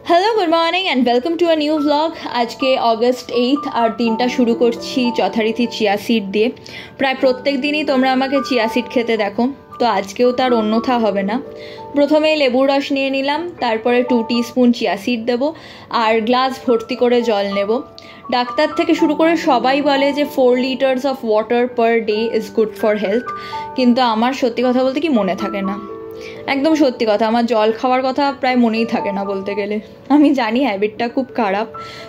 Hello, good morning and welcome to a new blog. আজকে August 8 আর দিনটা শুরু করছি যথারীতি চিয়া সিড দিয়ে। প্রায় প্রত্যেক দিনই তোমরা আমাকে চিয়া সিড খেতে দেখো, তো আজকেও তার অন্যথা হবে না। প্রথমে লেবুর রস নিয়ে নিলাম, তারপরে 2 টিস্পুন চিয়া সিড দেবো আর গ্লাস ভর্তি করে জল নেব। ডাক্তার থেকে শুরু করে সবাই বলে যে 4 litres of water per day is good for health, কিন্তু আমার সত্যি কথা বলতে কি মনে থাকে না। একদম সত্যি কথা, আমার জল খাওয়ার কথা প্রায় মনেই থাকে না বলতে গেলে। আমি জানি হ্যাবিটটা খুব খারাপ,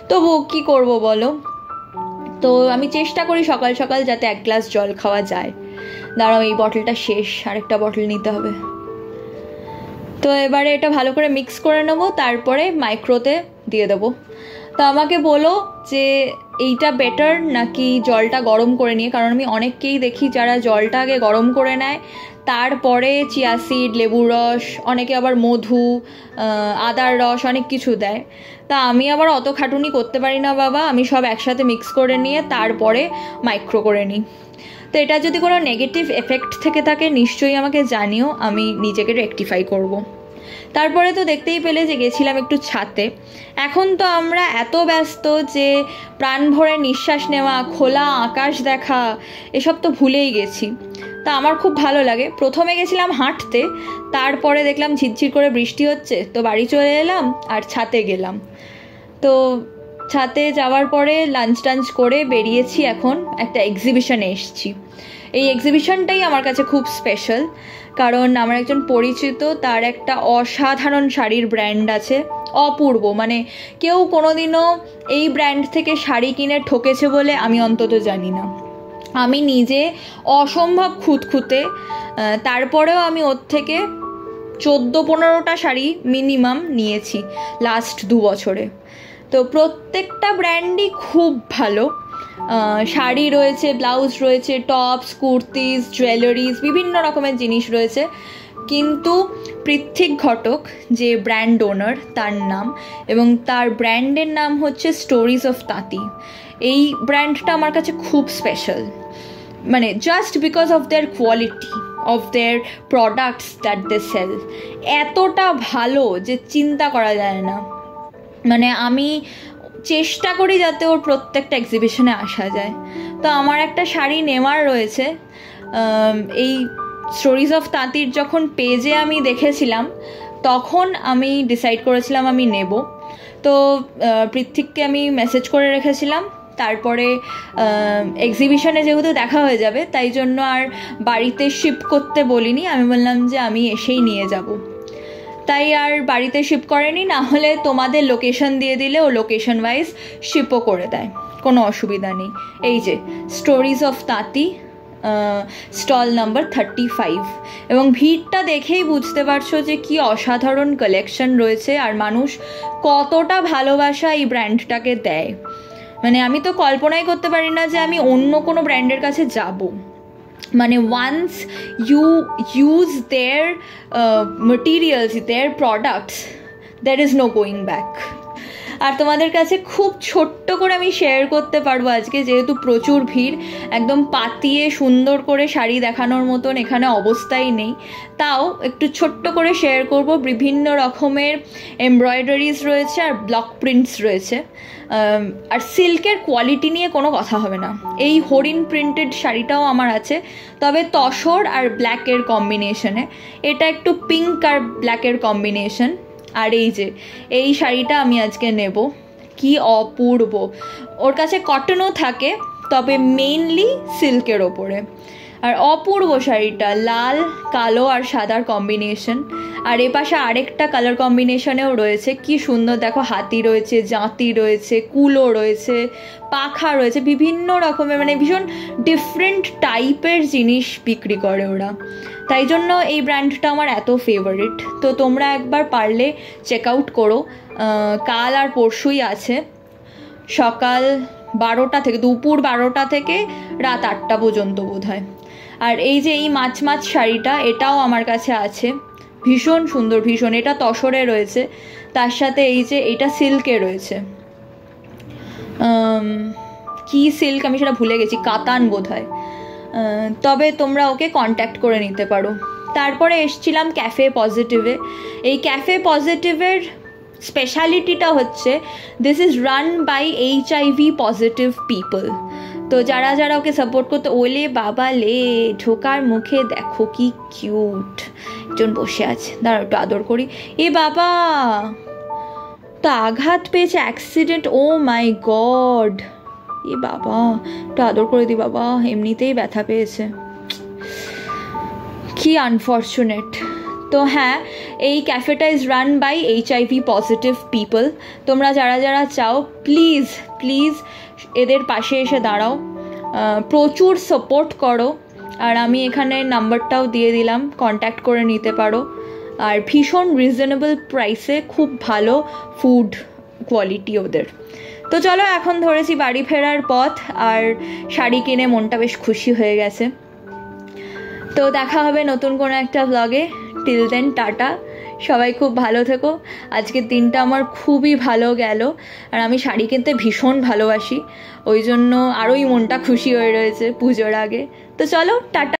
তবু কী করব বলো। তো আমি চেষ্টা করি সকাল সকাল যাতে 1 গ্লাস জল খাওয়া যায়। দাঁড়াও, এই বটলটা শেষ, আরেকটা বটল নিতে হবে। তো এবারে এটা ভালো করে মিক্স করে নেবো, তারপরে মাইক্রোতে দিয়ে দেবো। তো আমাকে বলো যে এইটা বেটার নাকি জলটা গরম করে নিয়ে, কারণ আমি অনেককেই দেখি যারা জলটা আগে গরম করে নেয়, তারপরে চিয়া সিড, লেবুর রস, অনেকে আবার মধু, আদার রস, অনেক কিছু দেয়। তা আমি আবার অত খাটুনি করতে পারি না বাবা, আমি সব একসাথে মিক্স করে নিয়ে তারপরে মাইক্রো করে নিই। তো এটা যদি কোনো নেগেটিভ এফেক্ট থেকে থাকে নিশ্চয়ই আমাকে জানিও, আমি নিজেকে রেকটিফাই করব। তারপরে তো দেখতেই পেলে যে গেছিলাম একটু ছাতে। এখন তো আমরা এত ব্যস্ত যে প্রাণ ভরে নিঃশ্বাস নেওয়া, খোলা আকাশ দেখা, এসব তো ভুলেই গেছি। তা আমার খুব ভালো লাগে। প্রথমে গেছিলাম হাঁটতে, তারপরে দেখলাম ঝিরঝির করে বৃষ্টি হচ্ছে, তো বাড়ি চলে এলাম আর ছাতে গেলাম। তো ছাতে যাওয়ার পরে লাঞ্চ টাঞ্চ করে বেরিয়েছি, এখন একটা এক্সিবিশনে এসেছি। এই এক্সিবিশনটাই আমার কাছে খুব স্পেশাল, কারণ আমার একজন পরিচিত, তার একটা অসাধারণ শাড়ির ব্র্যান্ড আছে, অপূর্ব। মানে কেউ কোনোদিনও এই ব্র্যান্ড থেকে শাড়ি কিনে ঠকেছে বলে আমি অন্তত জানি না। আমি নিজে অসম্ভব খুঁতখুঁতে, তারপরেও আমি ওর থেকে 14-15টা শাড়ি মিনিমাম নিয়েছি লাস্ট 2 বছরে। তো প্রত্যেকটা ব্র্যান্ডই খুব ভালো। শাড়ি রয়েছে, ব্লাউজ রয়েছে, টপস, কুর্তিজ, জুয়েলারিজ, বিভিন্ন রকমের জিনিস রয়েছে। কিন্তু পৃথ্বীক ঘটক যে ব্র্যান্ড ওনার, তার নাম, এবং তার ব্র্যান্ডের নাম হচ্ছে স্টোরিজ অফ তাঁতি। এই ব্র্যান্ডটা আমার কাছে খুব স্পেশাল, মানে just because of their quality of their products that they sell. এতটা ভালো যে চিন্তা করা যায় না। মানে আমি চেষ্টা করি যাতে ওর প্রত্যেকটা এক্সিবিশনে আসা যায়। তো আমার একটা শাড়ি নেওয়ার রয়েছে। এই স্টোরিজ অফ তাঁতির যখন পেজে আমি দেখেছিলাম, তখন আমি ডিসাইড করেছিলাম আমি নেব। তো পৃথ্বীককে আমি মেসেজ করে রেখেছিলাম। তারপরে এক্সিবিশনে যেহেতু দেখা হয়ে যাবে, তাই জন্য আর বাড়িতে শিপ করতে বলিনি, আমি বললাম যে আমি এসেই নিয়ে যাব। তাই আর বাড়িতে শিপ করেনি, না হলে তোমাদের লোকেশন দিয়ে দিলে ও লোকেশন ওয়াইজ শিপও করে দেয়, কোনো অসুবিধা নেই। এই যে স্টোরিজ অফ তাঁতি, স্টল নাম্বার 35। এবং ভিড়টা দেখেই বুঝতে পারছো যে কি অসাধারণ কালেকশন রয়েছে, আর মানুষ কতটা ভালোবাসা এই ব্র্যান্ডটাকে দেয়। মানে আমি তো কল্পনাই করতে পারি না যে আমি অন্য কোনো ব্র্যান্ডের কাছে যাব। মানে once you use their materials, their products, there is no going back. আর তোমাদের কাছে খুব ছোট্ট করে আমি শেয়ার করতে পারবো আজকে, যেহেতু প্রচুর ভিড়, একদম পাতিয়ে সুন্দর করে শাড়ি দেখানোর মতন এখানে অবস্থাই নেই, তাও একটু ছোট্ট করে শেয়ার করব। বিভিন্ন রকমের এমব্রয়ডারিজ রয়েছে আর ব্লক প্রিন্টস রয়েছে। আর সিল্কের কোয়ালিটি নিয়ে কোনো কথা হবে না। এই হরিণ প্রিন্টেড শাড়িটাও আমার আছে, তবে তসর আর ব্ল্যাকের কম্বিনেশনে। এটা একটু পিঙ্ক আর ব্ল্যাকের কম্বিনেশন। আর এই যে এই শাড়িটা আমি আজকে নেব, কি অপূর্ব। ওর কাছে কটনও থাকে, তবে মেইনলি সিল্কের ওপরে। আর অপূর্ব শাড়িটা, লাল, কালো আর সাদার কম্বিনেশন। আর এ পাশে আরেকটা কালার কম্বিনেশনেও রয়েছে, কি সুন্দর দেখো। হাতি রয়েছে, জাঁতি রয়েছে, কুলো রয়েছে, পাখা রয়েছে, বিভিন্ন রকমের, মানে ভীষণ ডিফারেন্ট টাইপের জিনিস বিক্রি করে ওরা। তাই জন্য এই ব্র্যান্ডটা আমার এত ফেভারিট। তো তোমরা একবার পারলে চেক আউট করো। কাল আর পরশুই আছে, সকাল 12টা থেকে, দুপুর 12টা থেকে রাত 8টা পর্যন্ত বোধ হয়। আর এই যে এই মাছ শাড়িটা, এটাও আমার কাছে আছে, ভীষণ সুন্দর, ভীষণ। এটা তসরে রয়েছে, তার সাথে এই যে এটা সিল্কে রয়েছে। কি সিল্ক আমি সেটা ভুলে গেছি, কাতান বোধ হয়। তবে তোমরা ওকে কন্ট্যাক্ট করে নিতে পারো। তারপরে এসছিলাম ক্যাফে পজিটিভে। এই ক্যাফে পজিটিভের স্পেশালিটিটা হচ্ছে this is run by HIV positive people. তো যারা যারা ওকে সাপোর্ট করতে, ওলে বাবা লে, ঢোকার মুখে দেখো কি কিউট একজন বসে আছে, দাঁড়াও একটু আদর করি। এ বাবা, তো আঘাত পেয়েছে, অ্যাক্সিডেন্ট, ও মাই গড। এ বাবা, একটু আদর করে দি বাবা, এমনিতেই ব্যথা পেয়েছে, কি আনফর্চুনেট। তো হ্যাঁ, এই ক্যাফেটা is run by HIV positive people. তোমরা যারা যারা চাও প্লিজ প্লিজ এদের পাশে এসে দাঁড়াও, প্রচুর সাপোর্ট করো। আর আমি এখানে নাম্বারটাও দিয়ে দিলাম, কন্ট্যাক্ট করে নিতে পারো। আর ভীষণ রিজনেবল প্রাইসে খুব ভালো ফুড কোয়ালিটি ওদের। তো চলো, এখন ধরেছি বাড়ি ফেরার পথ, আর শাড়ি কিনে মনটা বেশ খুশি হয়ে গেছে। তো দেখা হবে নতুন কোনো একটা ব্লগে। টিল দেন টাটা, সবাই খুব ভালো থেকো। আজকের দিনটা আমার খুবই ভালো গেল, আর আমি শাড়ি কিনতে ভীষণ ভালোবাসি, ওই জন্য আরোই মনটা খুশি হয়ে রয়েছে পুজোর আগে। তো চলো টাটা।